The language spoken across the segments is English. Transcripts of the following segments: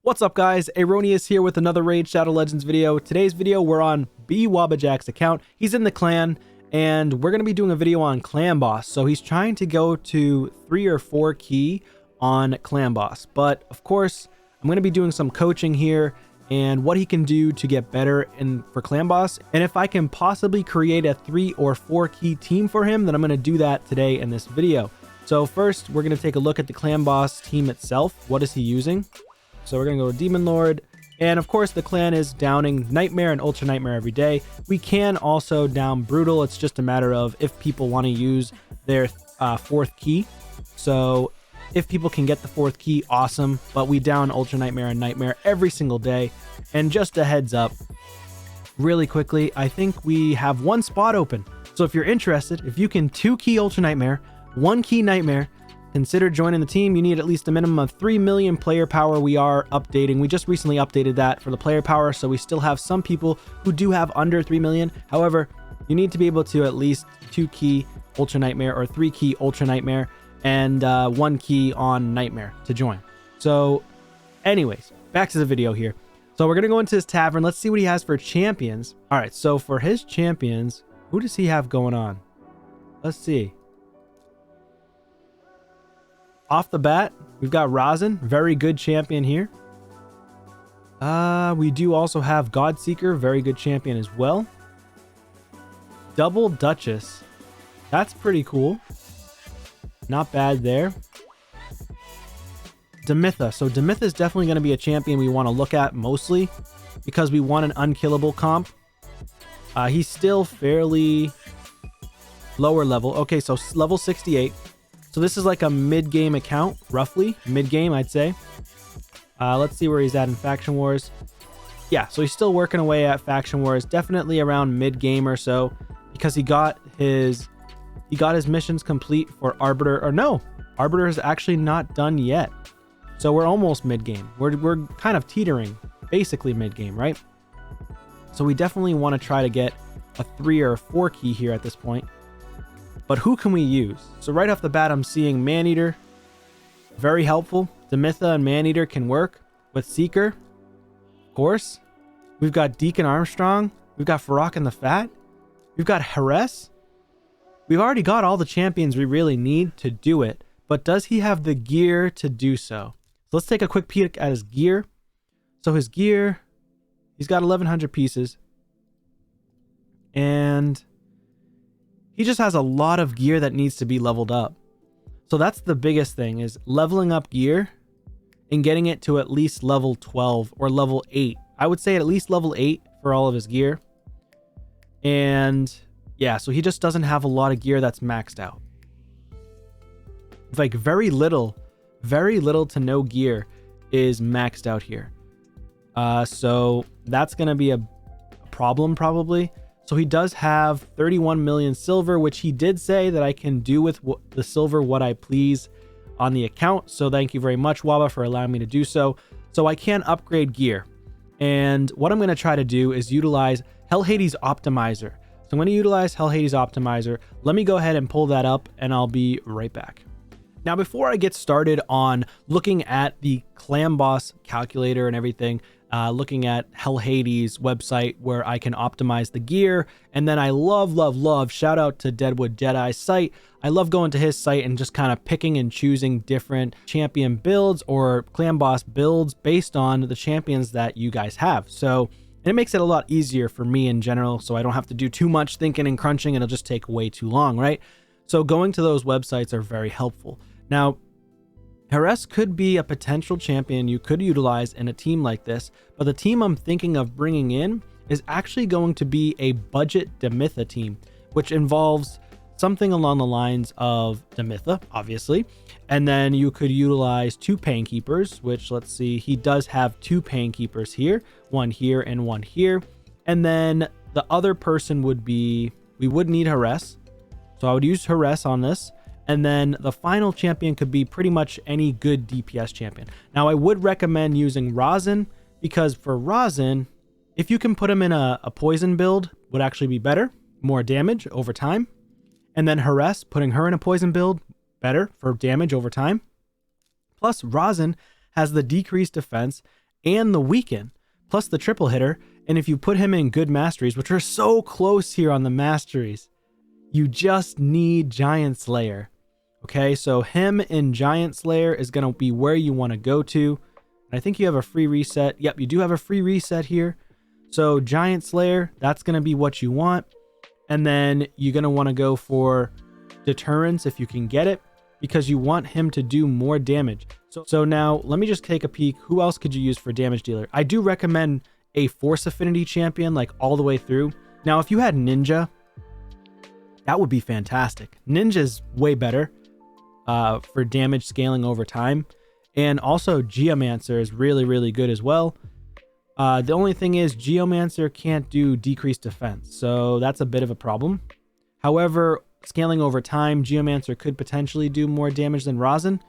What's up guys, Aroneous here with another Raid Shadow Legends video. Today's video we're on B Wabbajack's account. He's in the clan and we're going to be doing a video on clan boss. So he's trying to go to 3 or 4 key on clan boss. But of course, I'm going to be doing some coaching here and what he can do to get better for clan boss. And if I can possibly create a 3 or 4 key team for him, then I'm going to do that today in this video. So first, we're going to take a look at the clan boss team itself. What is he using? So we're going to go to Demon Lord. And of course, the clan is downing Nightmare and Ultra Nightmare every day. We can also down Brutal. It's just a matter of if people want to use their 4th key. So if people can get the 4th key, awesome. But we down Ultra Nightmare and Nightmare every single day. And just a heads up, really quickly, I think we have 1 spot open. So if you're interested, if you can 2 key Ultra Nightmare, 1 key Nightmare, consider joining the team. You need at least a minimum of 3 million player power. We are updating. We just recently updated that for the player power, so we still have some people who do have under 3 million. However, you need to be able to at least 2 key Ultra Nightmare or 3 key Ultra Nightmare and 1 key on Nightmare to join. So anyways, back to the video here. So we're going to go into his tavern. Let's see what he has for champions. All right, so for his champions, who does he have going on? Let's see. Off the bat, we've got Rosin, very good champion here. We do also have Godseeker, very good champion as well. Double Duchess, that's pretty cool. Not bad there. Demytha, so Demytha is definitely going to be a champion we want to look at mostly because we want an unkillable comp. He's still fairly lower level. Okay, so level 68. So this is like a mid-game account, roughly. Mid-game, I'd say. Let's see where he's at in Faction Wars. Yeah, so he's still working away at Faction Wars. Definitely around mid-game or so. Because he got his missions complete for Arbiter. Or no, Arbiter is actually not done yet. So we're almost mid-game. We're kind of teetering. Basically mid-game, right? So we definitely want to try to get a 3 or 4 key here at this point. But who can we use? So right off the bat, I'm seeing Maneater. Very helpful. Demytha and Maneater can work with Seeker. Of course. We've got Deacon Armstrong. We've got Farrak and the Fat. We've got Heiress. We've already got all the champions we really need to do it. But does he have the gear to do so? So let's take a quick peek at his gear. So his gear, he's got 1,100 pieces. And he just has a lot of gear that needs to be leveled up. So that's the biggest thing, is leveling up gear and getting it to at least level 12 or level 8. I would say at least level 8 for all of his gear. And yeah, so he just doesn't have a lot of gear that's maxed out. Like very little to no gear is maxed out here. So that's going to be a problem probably. So he does have 31 million silver, which he did say that I can do with the silver what I please on the account. So thank you very much, Wabba, for allowing me to do so. So I can upgrade gear. And what I'm going to try to do is utilize Hell Hades Optimizer. So I'm going to utilize Hell Hades Optimizer. Let me go ahead and pull that up and I'll be right back. Now, before I get started on looking at the clan boss calculator and everything, looking at Hell Hades website where I can optimize the gear. And then I love, shout out to Deadwood Jedi site. I love going to his site and just kind of picking and choosing different champion builds or clan boss builds based on the champions that you guys have. So, and it makes it a lot easier for me in general. So I don't have to do too much thinking and crunching. It'll just take way too long, right? So going to those websites are very helpful. Now, Heiress could be a potential champion you could utilize in a team like this, but the team I'm thinking of bringing in is actually going to be a budget Demytha team, which involves something along the lines of Demytha, obviously, and then you could utilize 2 Painkeepers, which let's see, he does have 2 Painkeepers here, 1 here and 1 here, and then the other person would be, we would need Heiress, so I would use Heiress on this. And then the final champion could be pretty much any good DPS champion. Now, I would recommend using Rosin because for Rosin, if you can put him in a poison build, would actually be better, more damage over time. And then Heiress, putting her in a poison build, better for damage over time. Plus, Rosin has the decreased defense and the weaken, plus the triple hitter. And if you put him in good masteries, which are so close here on the masteries, you just need Giant Slayer. Okay, so him in Giant Slayer is going to be where you want to go to. And I think you have a free reset. Yep, you do have a free reset here. So Giant Slayer, that's going to be what you want. And then you're going to want to go for Deterrence if you can get it, because you want him to do more damage. So now let me just take a peek. Who else could you use for damage dealer? I do recommend a Force Affinity champion, like all the way through. Now, if you had Ninja, that would be fantastic. Ninja's way better for damage scaling over time. And also Geomancer is really, really good as well. The only thing is Geomancer can't do decreased defense, so that's a bit of a problem. However, scaling over time, Geomancer could potentially do more damage than Rosin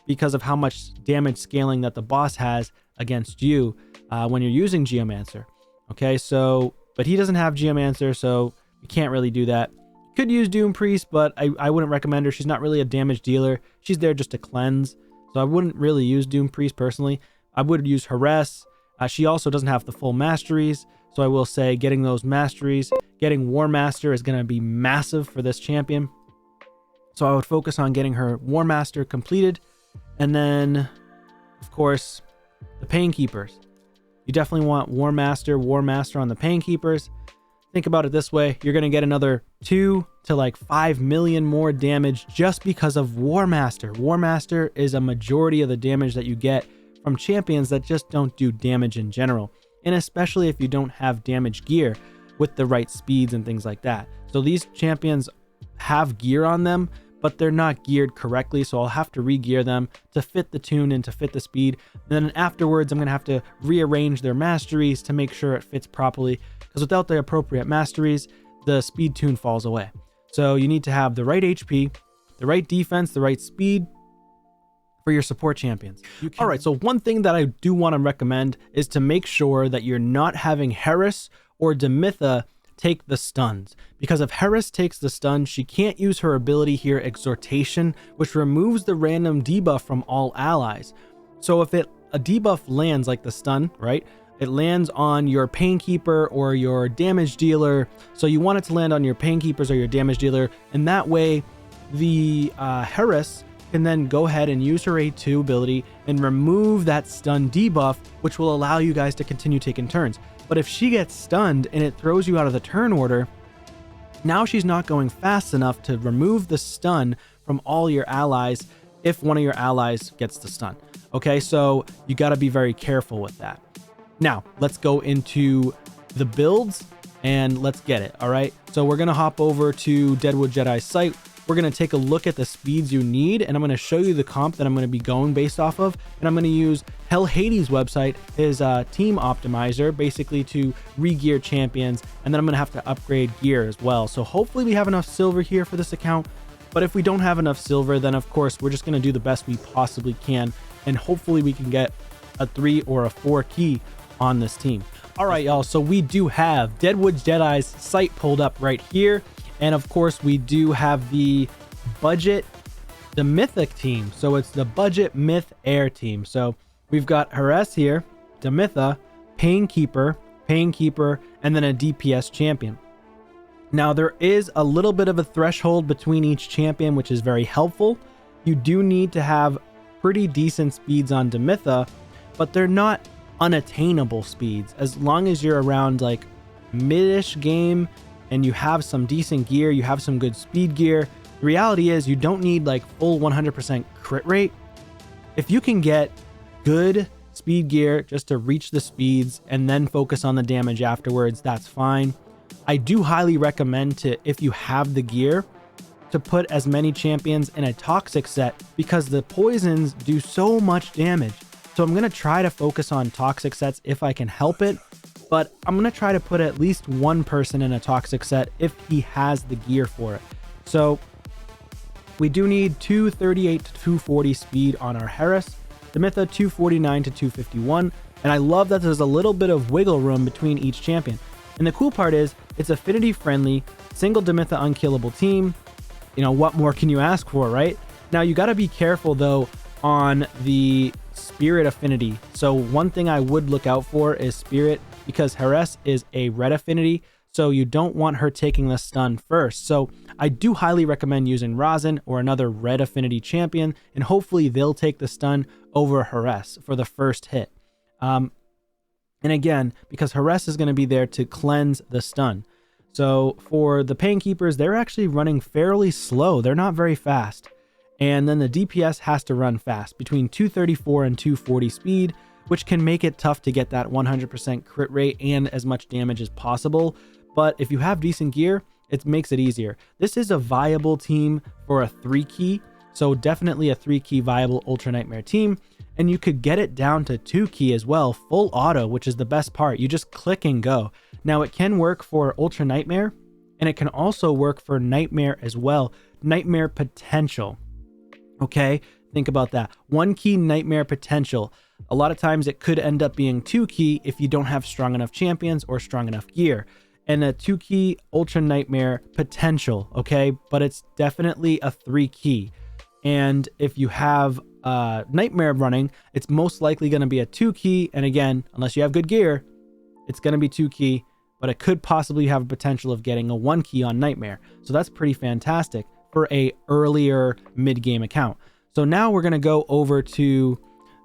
because of how much damage scaling that the boss has against you when you're using Geomancer. Okay, so, but he doesn't have Geomancer, so you can't really do that. You could use Doom Priest, but I wouldn't recommend her. She's not really a damage dealer. She's there just to cleanse, so I wouldn't really use Doom Priest personally. I would use Heiress. She also doesn't have the full masteries, so I will say getting those masteries, getting War Master is going to be massive for this champion. So I would focus on getting her War Master completed. And then, of course, the Painkeepers. You definitely want War Master on the Painkeepers. Think about it this way. You're going to get another 2 to like 5 million more damage just because of War Master. War Master is a majority of the damage that you get from champions that just don't do damage in general. And especially if you don't have damage gear with the right speeds and things like that. So these champions have gear on them, but they're not geared correctly. So I'll have to re-gear them to fit the tune and to fit the speed. And then afterwards, I'm going to have to rearrange their masteries to make sure it fits properly. Because without the appropriate masteries, the speed tune falls away. So you need to have the right HP, the right defense, the right speed for your support champions. All right, so one thing that I do want to recommend is to make sure that you're not having Heiress or Demytha take the stuns, because if Heiress takes the stun, she can't use her ability here, Exhortation, which removes the random debuff from all allies. So if a debuff lands like the stun, right, it lands on your Painkeeper or your damage dealer, so you want it to land on your Painkeepers or your damage dealer, and that way the Heiress can then go ahead and use her A2 ability and remove that stun debuff, which will allow you guys to continue taking turns. But if she gets stunned and it throws you out of the turn order, now she's not going fast enough to remove the stun from all your allies if one of your allies gets the stun. Okay, so you got to be very careful with that. Now, let's go into the builds and let's get it, all right? So we're going to hop over to Deadwood Jedi's site. We're going to take a look at the speeds you need, and I'm going to show you the comp that I'm going to be going based off of, and I'm going to use Hell Hades' website, his team optimizer, basically to re-gear champions, and then I'm going to have to upgrade gear as well. So hopefully we have enough silver here for this account, but if we don't have enough silver, then of course we're just going to do the best we possibly can, and hopefully we can get a 3 or a 4 key on this team. All right, y'all, so we do have Deadwood Jedi's site pulled up right here. And of course, we do have the mythic team. So it's the budget myth air team. So we've got Heiress here, Demytha, Painkeeper, and then a DPS champion. Now there is a little bit of a threshold between each champion, which is very helpful. You do need to have pretty decent speeds on Demytha, but they're not unattainable speeds. As long as you're around like mid-ish game, and you have some decent gear, you have some good speed gear. The reality is you don't need like full 100% crit rate. If you can get good speed gear just to reach the speeds and then focus on the damage afterwards, that's fine. I do highly recommend to, if you have the gear, to put as many champions in a toxic set because the poisons do so much damage. So I'm going to try to focus on toxic sets if I can help it. But I'm going to try to put at least one person in a toxic set if he has the gear for it. So we do need 238 to 240 speed on our Heiress, Demytha 249 to 251. And I love that there's a little bit of wiggle room between each champion. And the cool part is it's affinity friendly, single Demytha unkillable team. You know, what more can you ask for, right? Now you got to be careful though on the spirit affinity. So one thing I would look out for is spirit, because Heiress is a red affinity, so you don't want her taking the stun first. So I do highly recommend using Rosin or another red affinity champion, and hopefully they'll take the stun over Heiress for the first hit. And again, because Heiress is going to be there to cleanse the stun. So for the Painkeepers, they're actually running fairly slow. They're not very fast. And then the DPS has to run fast, between 234 and 240 speed, which can make it tough to get that 100% crit rate and as much damage as possible. But if you have decent gear, it makes it easier. This is a viable team for a 3-key, so definitely a 3-key viable Ultra Nightmare team. And you could get it down to 2-key as well, full auto, which is the best part. You just click and go. Now it can work for Ultra Nightmare, and it can also work for Nightmare as well. Nightmare Potential. Okay, think about that. 1-key Nightmare Potential. A lot of times it could end up being 2-key if you don't have strong enough champions or strong enough gear. And a 2-key Ultra Nightmare Potential, okay? But it's definitely a 3-key. And if you have Nightmare running, it's most likely going to be a 2-key. And again, unless you have good gear, it's going to be 2-key. But it could possibly have a potential of getting a 1-key on Nightmare. So that's pretty fantastic for a earlier mid-game account. So now we're going to go over to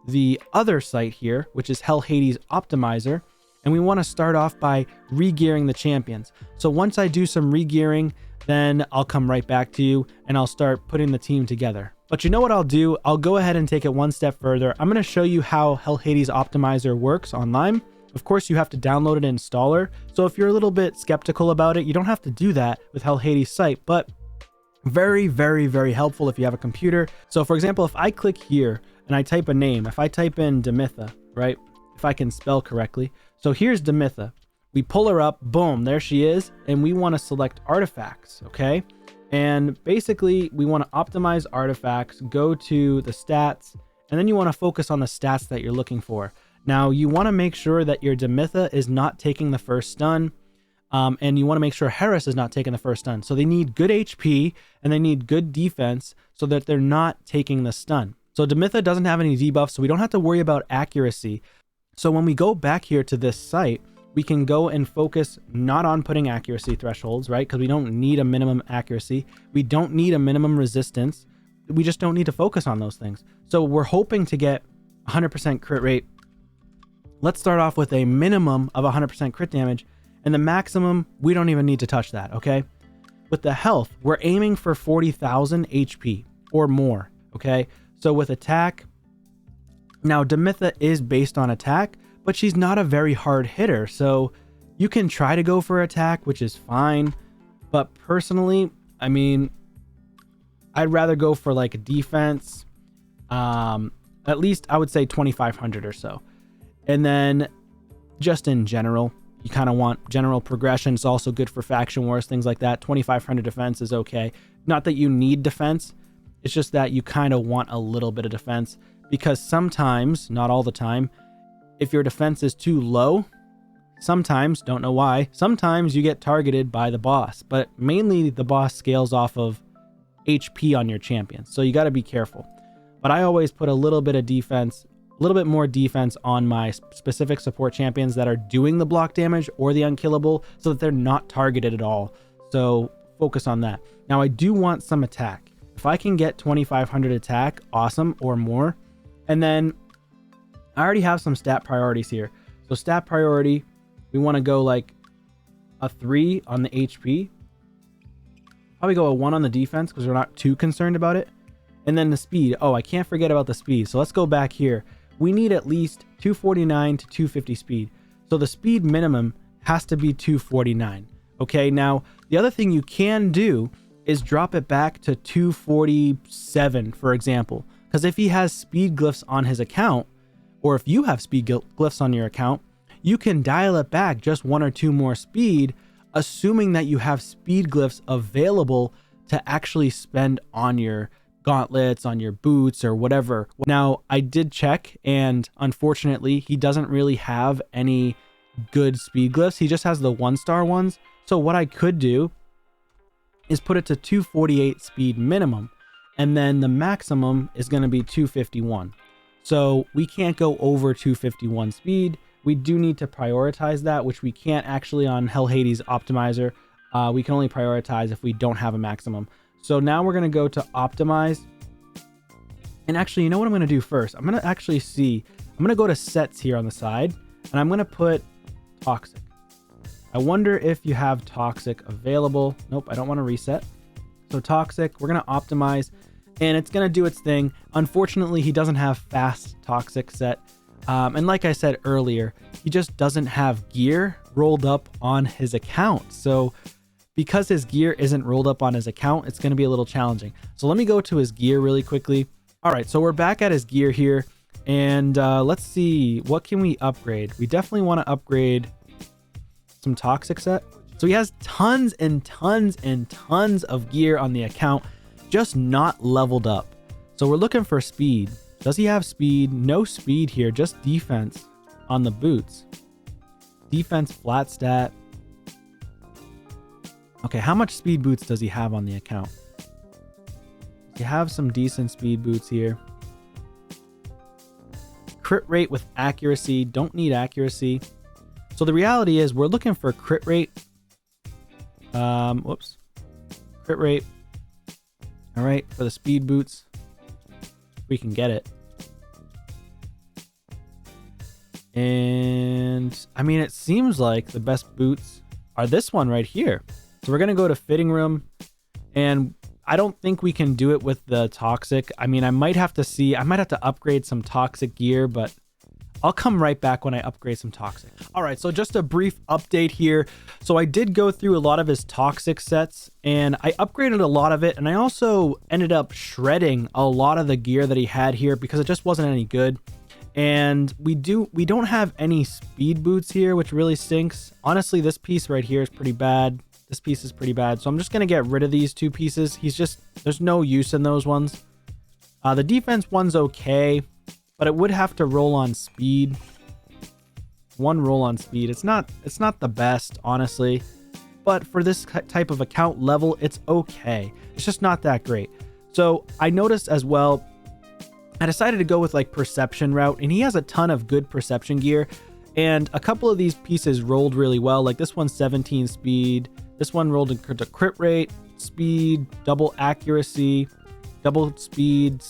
the other site here, which is Hell Hades Optimizer. And we want to start off by re-gearing the champions. So once I do some re-gearing, then I'll come right back to you and I'll start putting the team together. But you know what I'll do? I'll go ahead and take it one step further. I'm going to show you how Hell Hades Optimizer works online. Of course, you have to download an installer. So if you're a little bit skeptical about it, you don't have to do that with Hell Hades site, but very, very, very helpful if you have a computer. So for example, if I click here and I type a name, if I type in Demytha, right? If I can spell correctly. So here's Demytha. We pull her up, boom, there she is. And we want to select artifacts, okay? And basically we want to optimize artifacts, go to the stats, and then you want to focus on the stats that you're looking for. Now you want to make sure that your Demytha is not taking the first stun. And you want to make sure Heiress is not taking the first stun. So they need good HP and they need good defense so that they're not taking the stun. So Demytha doesn't have any debuffs, so we don't have to worry about accuracy. So when we go back here to this site, we can go and focus not on putting accuracy thresholds, right? Because we don't need a minimum accuracy. We don't need a minimum resistance. We just don't need to focus on those things. So we're hoping to get 100% crit rate. Let's start off with a minimum of 100% crit damage. And the maximum, we don't even need to touch that, okay? With the health, we're aiming for 40,000 HP or more, okay? So with attack, now Demytha is based on attack, but she's not a very hard hitter. So you can try to go for attack, which is fine. But personally, I mean, I'd rather go for like a defense. At least I would say 2,500 or so. And then just in general, you kind of want general progression. It's also good for faction wars, things like that. 2,500 defense is okay. Not that you need defense. It's just that you kind of want a little bit of defense, because sometimes, not all the time, if your defense is too low, sometimes, don't know why, sometimes you get targeted by the boss, but mainly the boss scales off of HP on your champions. So you got to be careful. But I always put a little bit of defense, a little bit more defense on my specific support champions that are doing the block damage or the unkillable, so that they're not targeted at all. So focus on that. Now I do want some attack. If I can get 2,500 attack, awesome, or more. And then I already have some stat priorities here. So stat priority, we want to go like a 3 on the HP. Probably go a 1 on the defense because we're not too concerned about it. And then the speed. Oh, I can't forget about the speed. So let's go back here. We need at least 249 to 250 speed. So the speed minimum has to be 249. Okay, now the other thing you can do is drop it back to 247, for example. Because if he has speed glyphs on his account, or if you have speed glyphs on your account, you can dial it back just 1 or 2 more speed, assuming that you have speed glyphs available to actually spend on your gauntlets, on your boots, or whatever. Now, I did check, and unfortunately, he doesn't really have any good speed glyphs. He just has the 1-star ones. So what I could do is put it to 248 speed minimum. and then the maximum is going to be 251. So we can't go over 251 speed. We do need to prioritize that, which we can't actually on Hell Hades optimizer. We can only prioritize if we don't have a maximum. So now we're going to go to optimize. And actually, you know what I'm going to do first? I'm going to actually see, I'm going to go to sets here on the side, and I'm going to put toxic. I wonder if you have toxic available. Nope, I don't want to reset. So toxic, we're going to optimize, and it's going to do its thing. Unfortunately, he doesn't have fast toxic set. And like I said earlier, he just doesn't have gear rolled up on his account. So because his gear isn't rolled up on his account, it's going to be a little challenging. So let me go to his gear really quickly. All right, so we're back at his gear here, and let's see, what can we upgrade? We definitely want to upgrade some toxic set. So he has tons and tons and tons of gear on the account, just not leveled up. So we're looking for speed. Does he have speed? No speed here, just defense on the boots. Defense flat stat. Okay, how much speed boots does he have on the account? You have some decent speed boots here. Crit rate with accuracy. Don't need accuracy. So the reality is we're looking for crit rate. Whoops. Crit rate. All right, for the speed boots. We can get it. And I mean, it seems like the best boots are this one right here. So we're going to go to fitting room, and I don't think we can do it with the toxic. I mean, I might have to upgrade some toxic gear, but I'll come right back when I upgrade some toxic. All right, so just a brief update here. So I did go through a lot of his toxic sets, and I upgraded a lot of it, and I also ended up shredding a lot of the gear that he had here because it just wasn't any good. And we don't have any speed boots here, which really stinks. Honestly, this piece right here is pretty bad. This piece is pretty bad. So I'm just going to get rid of these two pieces. There's no use in those ones. The defense one's okay, but it would have to roll on speed. One roll on speed. It's not the best, honestly. But for this type of account level, it's okay. It's just not that great. So I noticed as well, I decided to go with like perception route, and he has a ton of good perception gear. And a couple of these pieces rolled really well. Like this one's 17 speed. This one rolled into crit rate, speed, double accuracy, double speed,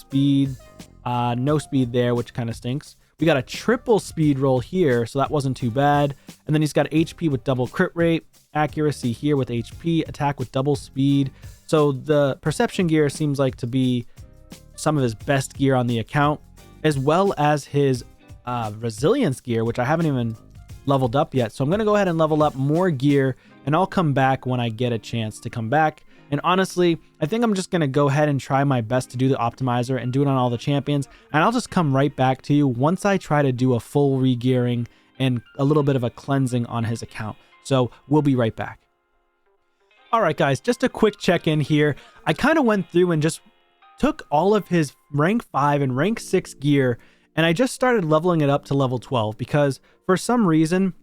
no speed there, which kind of stinks. We got a triple speed roll here, so that wasn't too bad. And then he's got HP with double crit rate, accuracy here with HP, attack with double speed. So the perception gear seems like to be some of his best gear on the account, as well as his resilience gear, which I haven't even leveled up yet. So I'm going to go ahead and level up more gear, and I'll come back when I get a chance to come back. And honestly, I think I'm just going to go ahead and try my best to do the optimizer and do it on all the champions. And I'll just come right back to you once I try to do a full regearing and a little bit of a cleansing on his account. So we'll be right back. All right, guys, just a quick check-in here. I kind of went through and just took all of his rank 5 and rank 6 gear, and I just started leveling it up to level 12 because for some reason,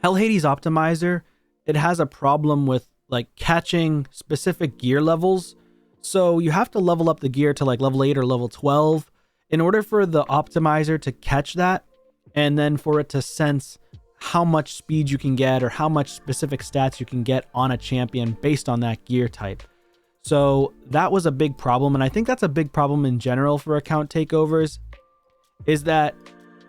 Hell Hades Optimizer, it has a problem with like catching specific gear levels. So you have to level up the gear to like level 8 or level 12 in order for the optimizer to catch that, and then for it to sense how much speed you can get or how much specific stats you can get on a champion based on that gear type. So that was a big problem, and I think that's a big problem in general for account takeovers, is that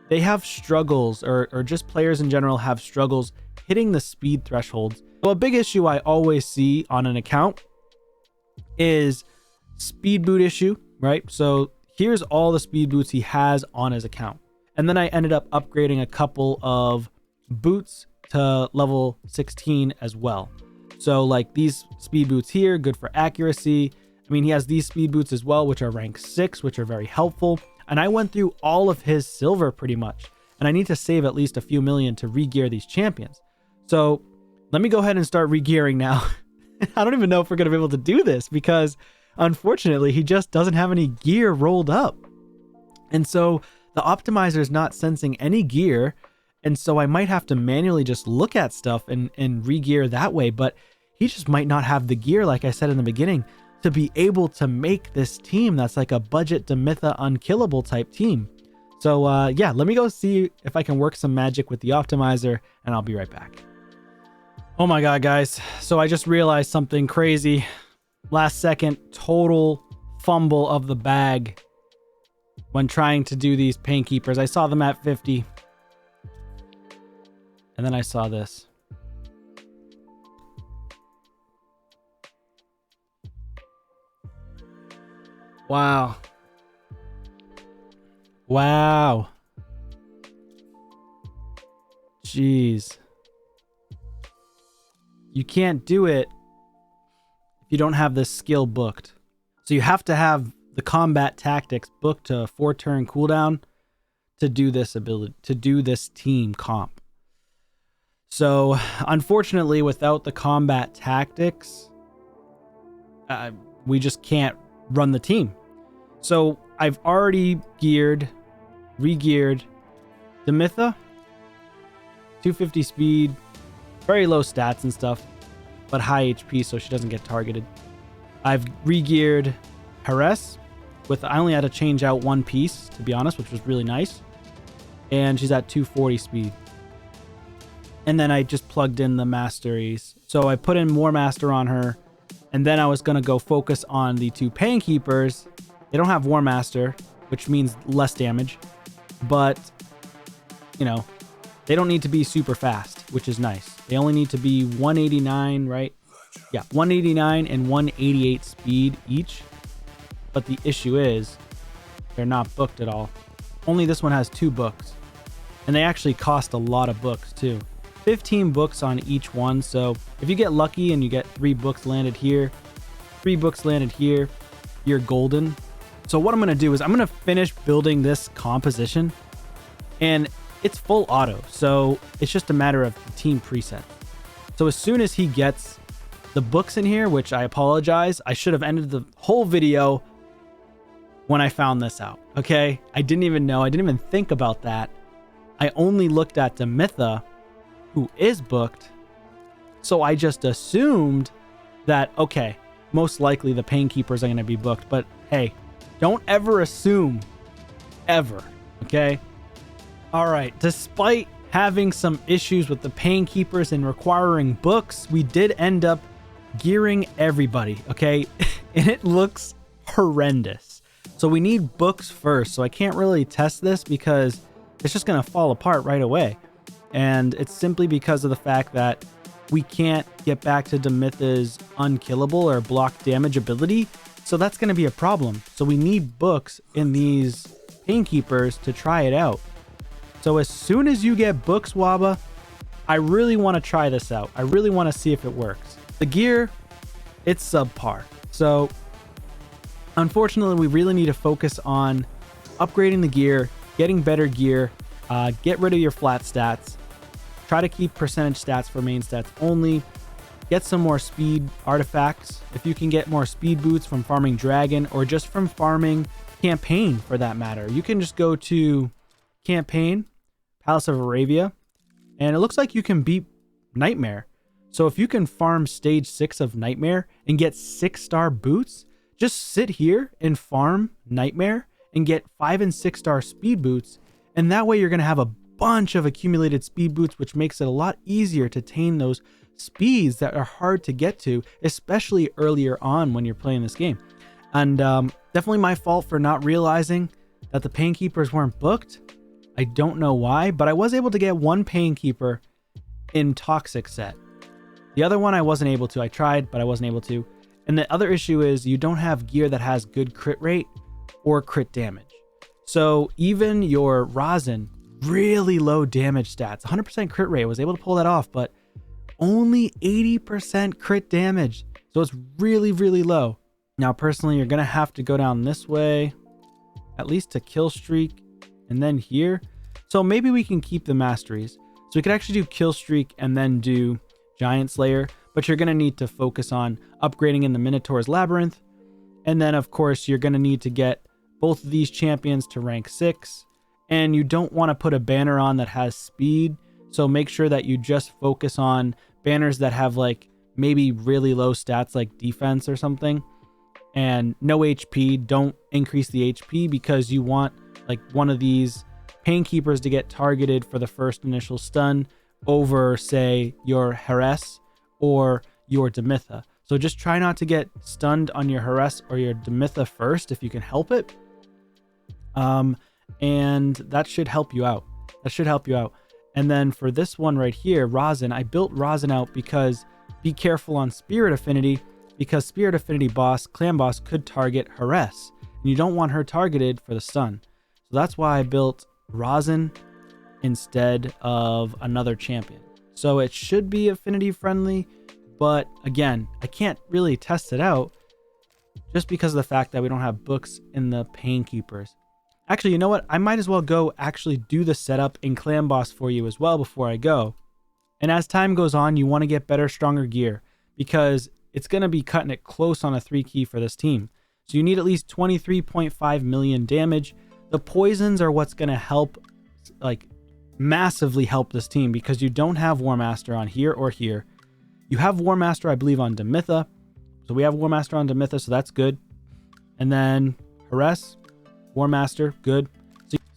they have struggles, or just players in general have struggles hitting the speed thresholds. So a big issue I always see on an account is speed boot issue, right? So here's all the speed boots he has on his account. And then I ended up upgrading a couple of boots to level 16 as well. So like these speed boots here, good for accuracy. I mean, he has these speed boots as well, which are rank 6, which are very helpful. And I went through all of his silver pretty much. And I need to save at least a few million to regear these champions. So let me go ahead and start regearing now. I don't even know if we're going to be able to do this because unfortunately he just doesn't have any gear rolled up. And so the optimizer is not sensing any gear. And so I might have to manually just look at stuff and regear that way. But he just might not have the gear, like I said in the beginning. to be able to make this team that's like a budget Demytha unkillable type team. So yeah, let me go see if I can work some magic with the optimizer, and I'll be right back. Oh my god, guys. So I just realized something crazy. Last second total fumble of the bag when trying to do these Painkeepers. I saw them at 50. And then I saw this. Wow. Wow. Jeez. You can't do it if you don't have this skill booked. So you have to have the combat tactics booked to a 4-turn cooldown to do this ability, to do this team comp. So unfortunately, without the combat tactics, we just can't run the team. So I've already re-geared Demytha, 250 speed, very low stats and stuff, but high HP so she doesn't get targeted. I've re-geared Heiress with, I only had to change out one piece, to be honest, which was really nice. And she's at 240 speed. And then I just plugged in the masteries. So I put in more master on her, and then I was going to go focus on the 2 Painkeepers. They don't have War Master, which means less damage, but you know, they don't need to be super fast, which is nice. They only need to be 189, right? Yeah, 189 and 188 speed each. But the issue is they're not booked at all. Only this one has 2 books. And they actually cost a lot of books too. 15 books on each one. So if you get lucky and you get 3 books landed here, 3 books landed here, you're golden. So what I'm going to do is I'm going to finish building this composition, and it's full auto. So it's just a matter of the team preset. So as soon as he gets the books in here, which I apologize, I should have ended the whole video when I found this out. Okay. I didn't even know. I didn't even think about that. I only looked at Demytha, who is booked. So I just assumed that, okay, most likely the Painkeepers are going to be booked, but hey, don't ever assume ever. Okay. All right. Despite having some issues with the Painkeepers and requiring books, we did end up gearing everybody. Okay. And it looks horrendous. So we need books first. So I can't really test this because it's just going to fall apart right away. And it's simply because of the fact that we can't get back to Demytha's unkillable or block damage ability. So that's going to be a problem. So we need books in these Painkeepers to try it out. So as soon as you get books, Waba, I really want to try this out. I really want to see if it works. The gear, it's subpar. So unfortunately, we really need to focus on upgrading the gear, getting better gear, get rid of your flat stats, try to keep percentage stats for main stats only, get some more speed artifacts. If you can get more speed boots from farming dragon or just from farming campaign for that matter, you can just go to campaign, Palace of Arabia, and it looks like you can beat Nightmare. So if you can farm stage 6 of Nightmare and get 6-star boots, just sit here and farm Nightmare and get 5 and 6-star speed boots. And that way you're going to have a bunch of accumulated speed boots, which makes it a lot easier to attain those speeds that are hard to get to, especially earlier on when you're playing this game. And definitely my fault for not realizing that the Painkeepers weren't booked. I don't know why, but I was able to get one Painkeeper in Toxic set. The other one I wasn't able to. I tried, but I wasn't able to. And the other issue is you don't have gear that has good crit rate or crit damage. So even your Rosin, really low damage stats, 100% crit rate, was able to pull that off, but only 80% crit damage. So it's really, really low. Now, personally, you're going to have to go down this way, at least to kill streak, and then here. So maybe we can keep the masteries. So we could actually do kill streak and then do Giant Slayer, but you're going to need to focus on upgrading in the Minotaur's Labyrinth. And then, of course, you're going to need to get both of these champions to rank 6. And you don't want to put a banner on that has speed. So make sure that you just focus on banners that have like maybe really low stats like defense or something. and no HP. Don't increase the HP because you want like one of these Painkeepers to get targeted for the first initial stun over, say, your Heiress or your Demytha. So just try not to get stunned on your Heiress or your Demytha first if you can help it. And that should help you out. And then for this one right here, Rosin, I built Rosin out because be careful on Spirit Affinity, because Spirit Affinity boss, clan boss, could target Heiress, and you don't want her targeted for the stun. So that's why I built Rosin instead of another champion. So it should be affinity friendly, but again, I can't really test it out just because of the fact that we don't have books in the Painkeepers. Actually, you know what? I might as well go actually do the setup in Clan Boss for you as well before I go. And as time goes on, you want to get better, stronger gear because it's going to be cutting it close on a 3 key for this team. So you need at least 23.5 million damage. The poisons are what's going to help, like massively help this team because you don't have War Master on here or here. You have War Master, I believe, on Demytha. So we have War Master on Demytha, so that's good. And then Heiress, War Master, good.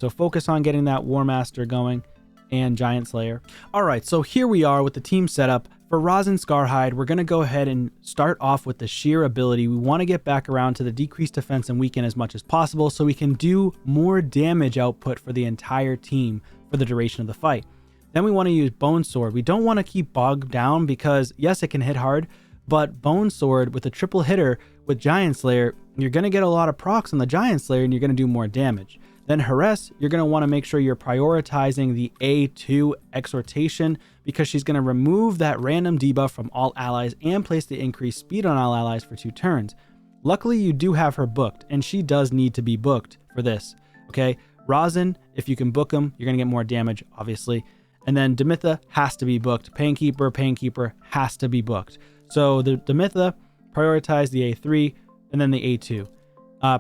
So focus on getting that War Master going and Giant Slayer. All right, so here we are with the team setup. For Rosin Scarhide, we're going to go ahead and start off with the sheer ability. We want to get back around to the decreased defense and weaken as much as possible so we can do more damage output for the entire team for the duration of the fight. Then we want to use Bone Sword. We don't want to keep bogged down because, yes, it can hit hard, but Bone Sword with a triple hitter with Giant Slayer, you're going to get a lot of procs on the Giant Slayer and you're going to do more damage. Then Heiress, you're going to want to make sure you're prioritizing the A2 Exhortation because she's going to remove that random debuff from all allies and place the increased speed on all allies for 2 turns. Luckily, you do have her booked, and she does need to be booked for this, okay? Rosin, if you can book them, you're going to get more damage, obviously. And then Demytha has to be booked. Painkeeper has to be booked. So the Demytha, prioritize the A3 and then the A2.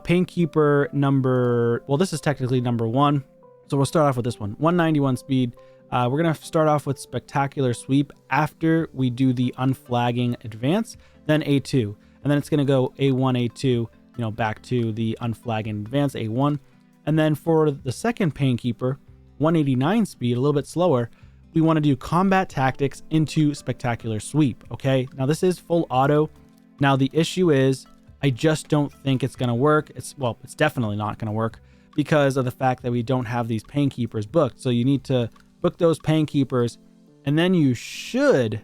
Painkeeper number, well, this is technically number 1. So we'll start off with this one. 191 speed. We're going to start off with Spectacular Sweep after we do the Unflagging Advance, then A2. And then it's going to go A1, A2, back to the Unflagging Advance, A1. And then for the second Painkeeper, 189 speed, a little bit slower, we want to do Combat Tactics into Spectacular Sweep, okay? Now this is full auto. Now the issue is I just don't think it's going to work. It's definitely not going to work because of the fact that we don't have these Painkeepers booked. So you need to book those Painkeepers and then you should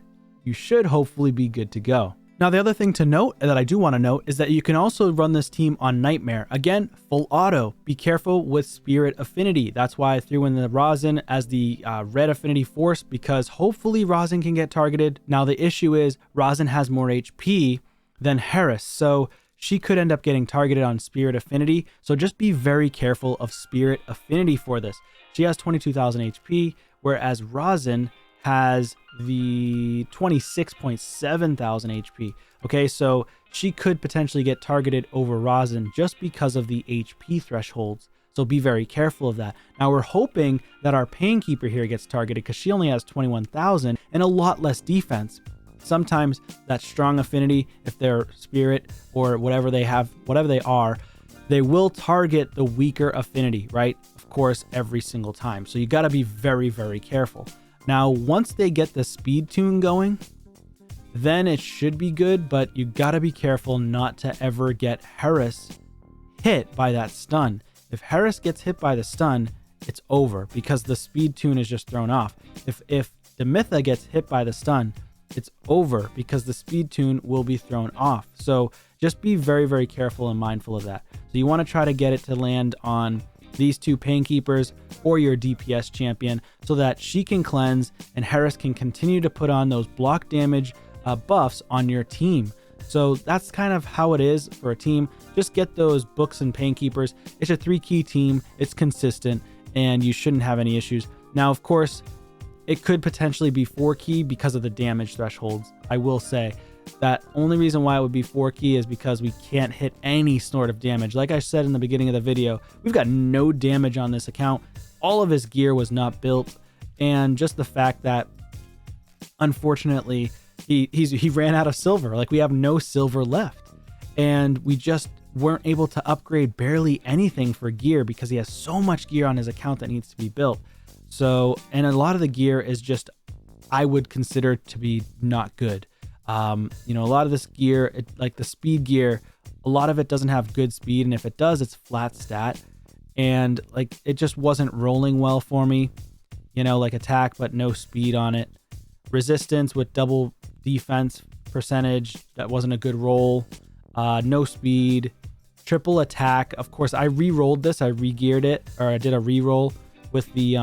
hopefully be good to go. Now, the other thing to note that I do want to note is that you can also run this team on Nightmare. Again, full auto. Be careful with Spirit Affinity. That's why I threw in the Rosin as the red affinity force because hopefully Rosin can get targeted. Now, the issue is Rosin has more HP than Heiress, so she could end up getting targeted on Spirit Affinity. So just be very careful of Spirit Affinity for this. She has 22,000 HP, whereas Rosin has the 26.7 thousand HP. Okay, so she could potentially get targeted over Rosin just because of the HP thresholds. So be very careful of that. Now we're hoping that our Painkeeper here gets targeted because she only has 21,000 and a lot less defense. Sometimes that strong affinity, if they're spirit or whatever they are, they will target the weaker affinity, right? Of course, every single time. So you got to be very, very careful. Now, once they get the speed tune going, then it should be good, but you got to be careful not to ever get Heiress hit by that stun. If Heiress gets hit by the stun, it's over because the speed tune is just thrown off. If Demytha gets hit by the stun, it's over because the speed tune will be thrown off. So just be very, very careful and mindful of that. So you want to try to get it to land on these 2 Painkeepers or your DPS champion so that she can cleanse and Heiress can continue to put on those block damage buffs on your team. So that's kind of how it is for a team. Just get those books and Painkeepers. It's a 3-key team. It's consistent and you shouldn't have any issues. Now, of course, it could potentially be 4-key because of the damage thresholds. I will say that only reason why it would be 4-key is because we can't hit any sort of damage. Like I said in the beginning of the video, we've got no damage on this account. All of his gear was not built. And just the fact that, unfortunately, he ran out of silver. Like we have no silver left. and we just weren't able to upgrade barely anything for gear because he has so much gear on his account that needs to be built. So, and a lot of the gear is just, I would consider to be not good. You know, a lot of this gear, like the speed gear, a lot of it doesn't have good speed, and if it does, it's flat stat, and like it just wasn't rolling well for me. You know, like attack but no speed on it, resistance with double defense percentage, that wasn't a good roll. No speed, triple attack. Of course, I re-rolled this, I re-geared it, or I did a re-roll with the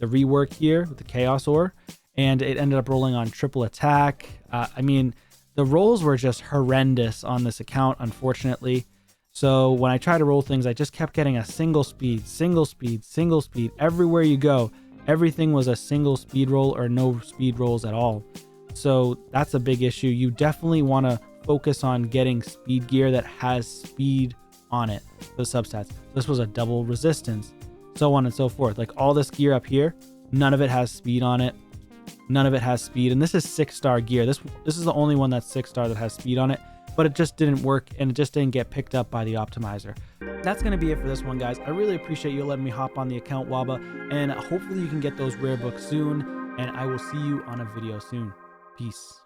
rework here with the chaos ore, and it ended up rolling on triple attack. I mean, the rolls were just horrendous on this account, unfortunately. So when I try to roll things, I just kept getting a single speed. Everywhere you go, everything was a single speed roll or no speed rolls at all. So that's a big issue. You definitely want to focus on getting speed gear that has speed on it, the substats. This was a double resistance, so on and so forth. Like all this gear up here, none of it has speed on it. None of it has speed, and this is 6-star gear. This is the only one that's 6-star that has speed on it, but it just didn't work, and it just didn't get picked up by the optimizer. That's going to be it for this one, guys. I really appreciate you letting me hop on the account, Waba, and hopefully you can get those rare books soon, and I will see you on a video soon. Peace.